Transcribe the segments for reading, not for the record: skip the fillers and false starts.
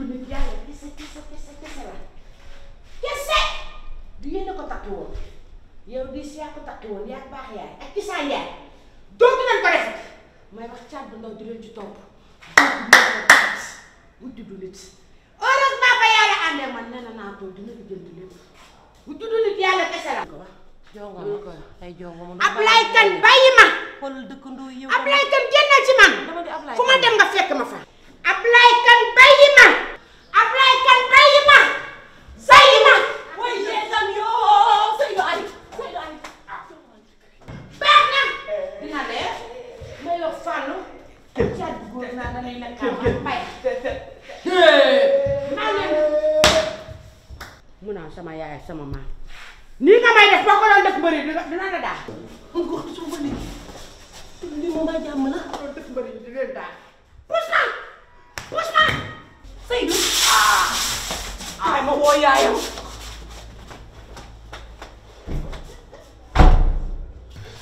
nit yàlla kese la kese du yéen a ko takki woon yow di si yaa ko takki woon yaa baax yaay ak ci saa yaay dootu leen ko def may wax caat bu ndaw di leen ci topp mu tudd nit heureusement ba yàlla àndee man nee na naa toog dina ko jënd lépp mu tudd nit yàlla kese la jongo ma ko ay jongo ma Ablaye Kane bàyyi ma xoolal dëkkandoo yow Ablaye Kane génnal ci man fu ma dem nga fekk ma fa Ablaye Kane bàyyi ma Ablaye Kane bàyyi ma bàyyi ma way yeesam yoo Seydou Ali baax na dina leer may wax fàllu caat bu góor naa danay la kaama bay maa leen mu naan sama yaay ak sama maam nii nga may def boo ko doon def bëri dina la daal encore soo ma léegi li moom maa jàmm la doon def bëri di leen daal pousse ma Seydou ay ma woo yaayam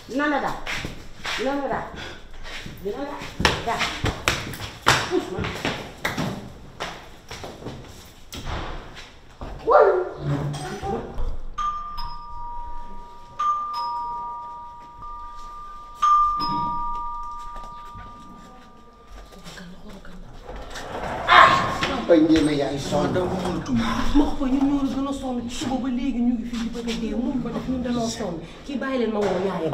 dina la daal dina la daal dina la daal pousse ma bay njéeme yaay sonn ma ko ñu ñoo la gën a sonn ci suba ba léegi ñu ngi fii di bëgg a dee mun ko def ñun dañoo sonn kii bàyyi leen ma woo yaayam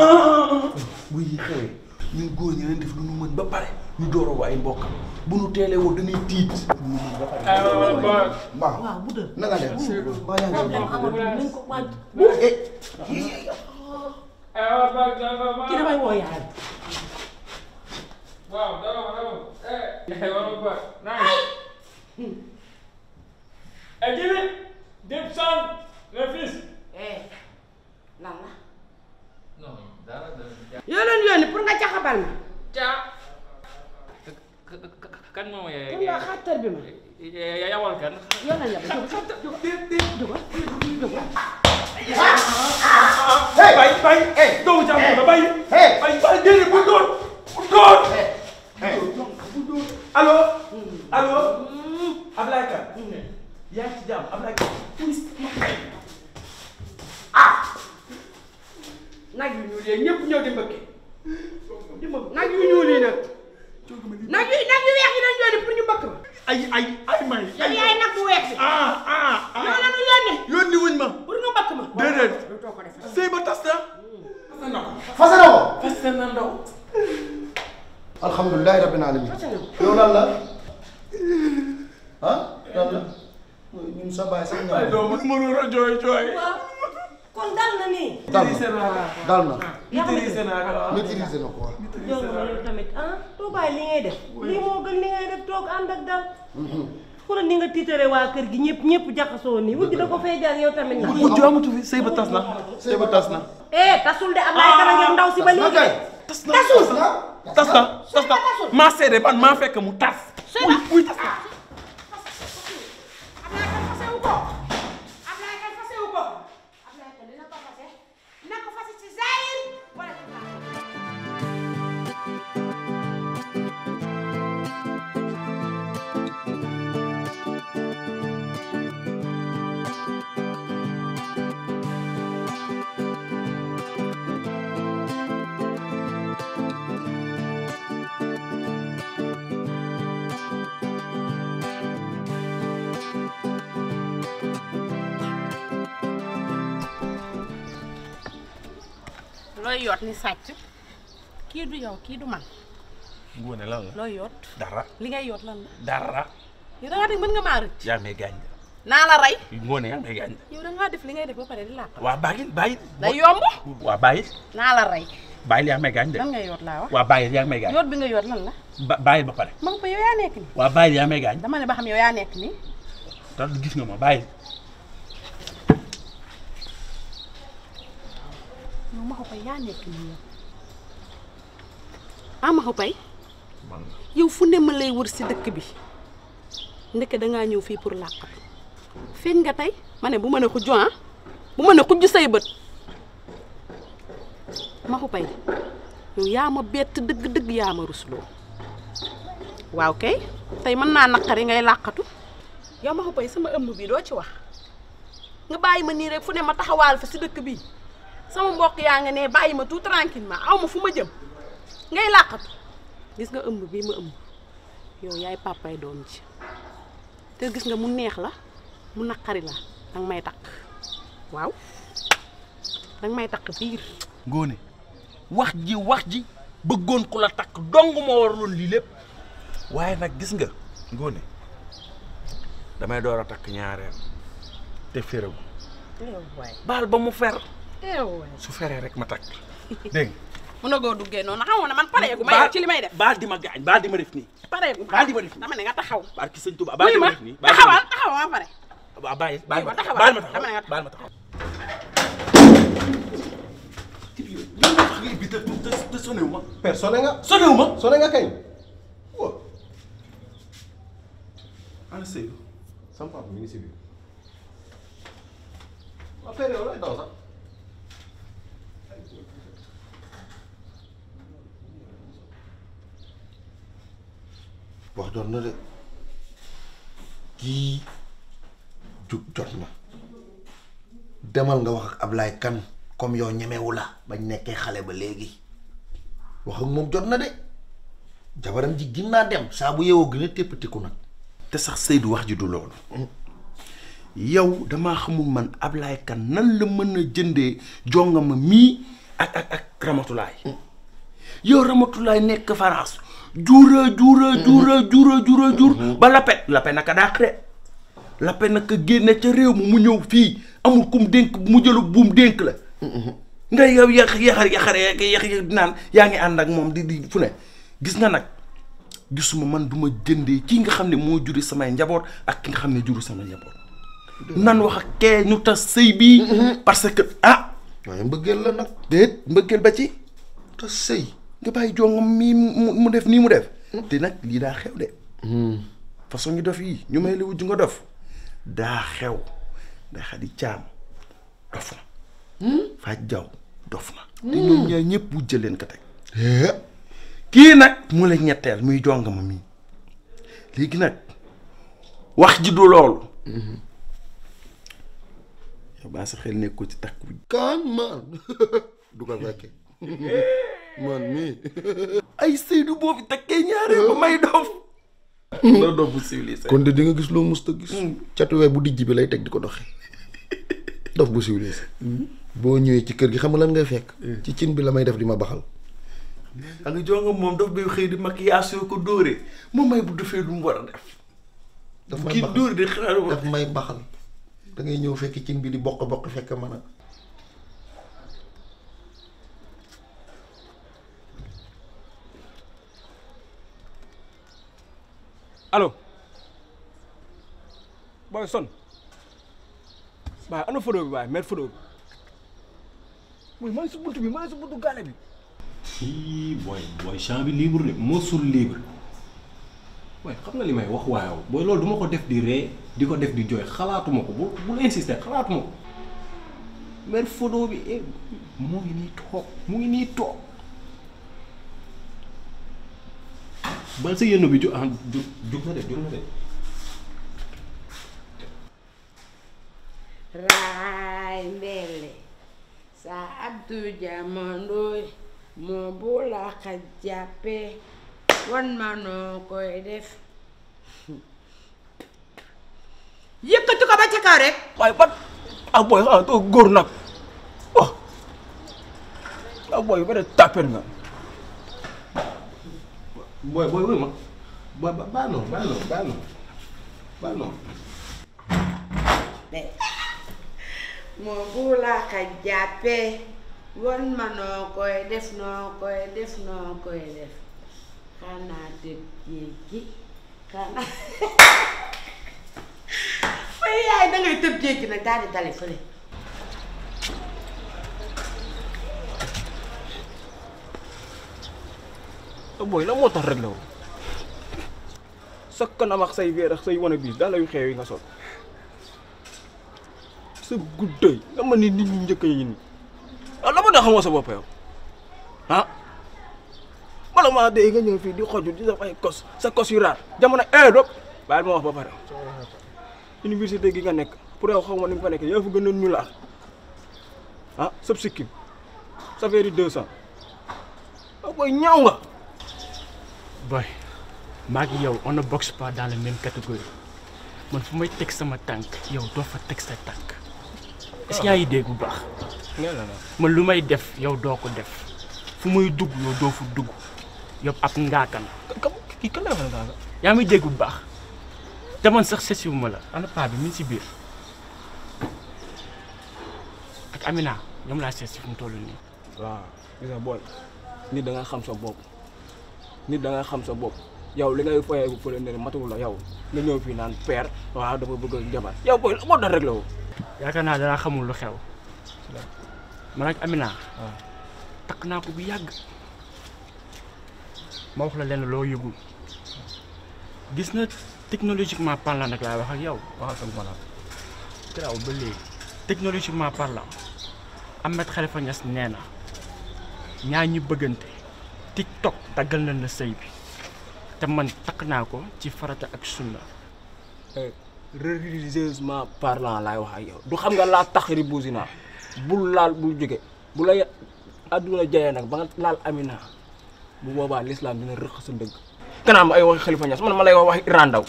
bu yi xewee ñun góor ñi leen def lu nu mën ba pare ñu door a woo ay mbokk bu nu teelee woo dañuy tiit lu nu mën ba pare mbaa waaw bu dee na nga def mbaa yaa ngi problème amatul nañ ko waaj kii damay woo yaayam Wow, hey, give it, dip son, le fils. lan la Non, dara. yoo leen yónni pour nga caxabal ma Kan mo pour nga xattar bi ma yawal kan? yoo leen yab bay doomu jàmm la bay bay déedéet bu doon allo Ablaye Kane yaa ngi ci jàmm Ablaye Kane police nag yu ñuul yi ñëpp ñëw di mbëkke nag yu ñuul yi nag yu weex yi dañ yónni pour ñu mbëkk ma ay may yow yaay nag bu weex bi yow la ñu yónni yónni wuñ ma pour nga mbëkk ma déedéet lu too ko def sëy ba tas na fase na ko fas na ndaw alhamdulilahi rabbil alamin yow lan la lan la ñun sa baay sax ñëw doomu mënul a jooy waaw kon dal na nii dal na maîtriser naa ko maîtriser na ko waaw jongo ma yow tamit doo bàyyi li ngay def lii moo gën li ngay def toog ànd ak dal xoolal ni nga tiitare waa kër gi ñëpp jaxasoo nii wujj da ko fay jaar yow tamit na wujj amatu fi sëy ba tas na sëy ba tas na tasul de Ablaye Kane ngeen ndaw si ba léegi tas na maa seede man maa fekk mu tas wuy tas na Ablaye Kane fasewu ko Ablaye Kane dina ko fase dina ko fase ci zahir wala ci baatin looy yoot ni sàcc kii du yow kii du man Ngoné lan la looy yoot dara li ngay yoot lan la dara yow da ngaa def mën nga maa rëcc yaa may gaañ naa la rey Ngoné yaa may gaañ yow da ngaa def li ngay def ba pare di làq waa bàyyil day yomb waa bàyyil naa la rey bàyyil yaa may gaañ de lan ngay yoot laa wax waa bàyyil yaa may gaañ yoot bi nga yoot lan la bàyyil ba pare ma nga ko yow yaa nekk nii waa bàyyil yaa may gaañ dama ne ba xam yow yaa nekk nii tax gis nga ma bàyyil yow ma ko fay yaa nekk nii yow ma ko fay yow fu ne ma lay wër si dëkk bi ndeke dangaa ñëw fii pour làqatu feeñ nga tey ma ne bu ma ne xujju bu ma ne xujju say bët ma ko pay yow yaa ma bett dëgg-dëgg yaa ma rusloo waaw kay tey mën naa naqari ngay làqatu yow ma ko bay sama ëmb bi doo ci wax nga bàyyi ma nii rek fu ne ma taxawaal fa si dëkk bi sama mbokk yaa nga ne bàyyi ma tout tranquillement aw ma fu ma jëm ngay làqatu gis nga ëmb bii ma ëmb yow yaay papay doom ji te gis nga mu neex la mu naqari la danga may takk waaw danga may takk biir Ngoné wax ji bëggoon ku la takk dong moo waraloon lii lépp waaye nag gis nga Ngoné damay door a takk ñaareel te féragu baal ba mu fer su feree rek ma takk dégg nga mun na goo duggee noonu xamoon na man pareegu ma ci li may def baal di ma gaañ baal di ma def nii pareegu baal di ma def nii dama ne nga taxaw baal ki sëñ Tuubaa baal di ma def nii taxawal ma pare waaw baal ma taxaw baal ma taxaw bi te sonewu ma père sonné nga. sonewu ma sonné nga kañ. waaw. ana Seydou sama papa mi ngi si biir. waaw père yow lay daw sax. wax doon na de kii jug jot na demal nga wax ak Ablaye Kane comme yow ñemewu la bañ nekkee xale ba léegi wax ak moom jot na de jabaram ji gin naa dem saa bu yeewoo gën a téppatiku nag. te sax Seydou wax ji du loolu yow damaa xamul man Ablaye Kane nan la mën a jëndee jongama mii ak Ramatulaay yow Ramatulaay nekk France jur ba lappe naka dàq de lappe naka génne ca réew mu ñëw fii amul kum dénk mu jëlu buum dénk la nga yow yaxar naan yaa ngi ànd ak moom di fu ne gis nga nag gisuma man du ma jëndee kii nga xam ne moo juri samay njaboot ak ki nga xam ne juru sama njaboot nan wax ak kee ñu tas sëy bii parce que waaye mbëggeel la nag. déet mbëggeel ba ci tas sëy. nga bàyyi jongam mii mu def nii mu def te nag lii daa xew de façon ñu dof yi ñu may la wujj nga dof daa xew day Xadi Caam dof na Faaj Jaw dof na te ñoom ñaar ñëpp wujjal leen ko teg kii nag mu la ñetteel muy jongama mii léegi nag wax ji du loolu yow baa sa xel nekk ko ci takk bi kan man du ko fekke man mii ay Seydou boo fi takkee ñaareel ba may dof la dof bu civilisé kon de di nga gis loo musta gis catuwee bu dijj bi lay teg di ko doxee dof bu civilisé boo ñëwee ci kër gi xam nga lan ngay fekk ci cin bi la may def di ma baxal a nga jonga moom dof bay xëy di maquillage yoo ko dóoree moom may bu defee lu mu war a def daf may kii baxal dóor di xaar daf may baxal da ngay ñëw fekk cin bi di bokk fekk man a allo booy son waaye ana photo bi waaye mer photo bi mooy maa ngi si buntu bi maa ngi si buntu gaale bi ii booy champ bi libre de mosul libre waaye xam nga li may wax waaye booy loolu duma ko def di ree di ko def di jooy xalaatuma ko bul insister xalaatuma ko mer photo bi mu ngi nii toog bal sa yenn bi jug na de raay mbele sa Abdou Diamandooy moo bu la ka jàppee wan ma noo koy def yëkkati ko ba ca kaw rek waaye ban booy doo góor nag booy ba de tàppet nga booy wuy ma booy baal noonu moo bu la ka jàppee wan ma noo koy def xanaa tëb géej gi xanaa fay yaay dangay tëb géej gi nag daal di dale fële booy la moo tax rek la woon sa kanam ak say weer ak say wane bis daal yu xeew yi nga sol sa gudday nga ma ni nit ñi njëkk yi nii la ma daa xamoo sa bopp yow bala maa dee nga ñëw fii di xoju di def ay kos sa kos yu raar jamono dop baal ma wax ba pare université gi nga nekk pour yow xaw ma ni nga fa nekk yow fa gën a nulaar ah sëb sikkim ça fait 200 ah booy ñaaw nga. boy maa ngi yow on ne boxe pas dans la même catégorie man fu may teg sama tànk yow doo fa teg sa tànk est-ce que yaa ngi dégg bu baax man lu may def yow doo ko def fu muy dugg yow doo fu dugg yow ab ngaakan kii kan la nga yaa muy dégg bu baax te man sax sesiwuma la ana paa bi mi ngi si biir ak Amina ñoom laa seet si fu mu toll nii. waaw gis nga booy nit da nga xam sa bopp nit da nga xam sa bopp yow li ngay foyee bu fële ne matul la yow nga ñëw fii naan père waaw dafa bëgg a jabar yow booy la moo tax rek la woo. yaakaar naa danaa xamul lu xew man ak Amina takk naa ko bu yàgg ma wax la leen loo yëgul gis na technologiquement parlant nag laay wax ak yow waxal sama maanaam. garaaw ba léegi technologiquement parlant Ahmed Khalifa Niass nee na ñaar ñu bëggante TikTok daggal na la sëy bi te man takk naa ko ci farata ak sunna. religieusement parlant laay wax ak yow du xam nga laa taxari buusina bul laal bul jóge bu la àdduna jayee nag ba nga laal Amina bu boobaa l'islam dina rëq sa dëgg. gannaaw ay waxi Khalifa Niass man ma lay wax Iran Ndaw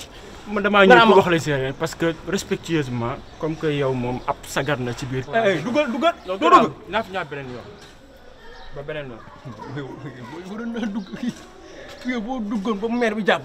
man damaa ñëw pour wax la séeréer parce que respectueusement comme que yow moom ab sagar na ci biir. dugal doo dugg naa fi ñaar beneen yoon ba beneen yoon. boo doon naa dugg kii boo duggoon ba maire bi jàpp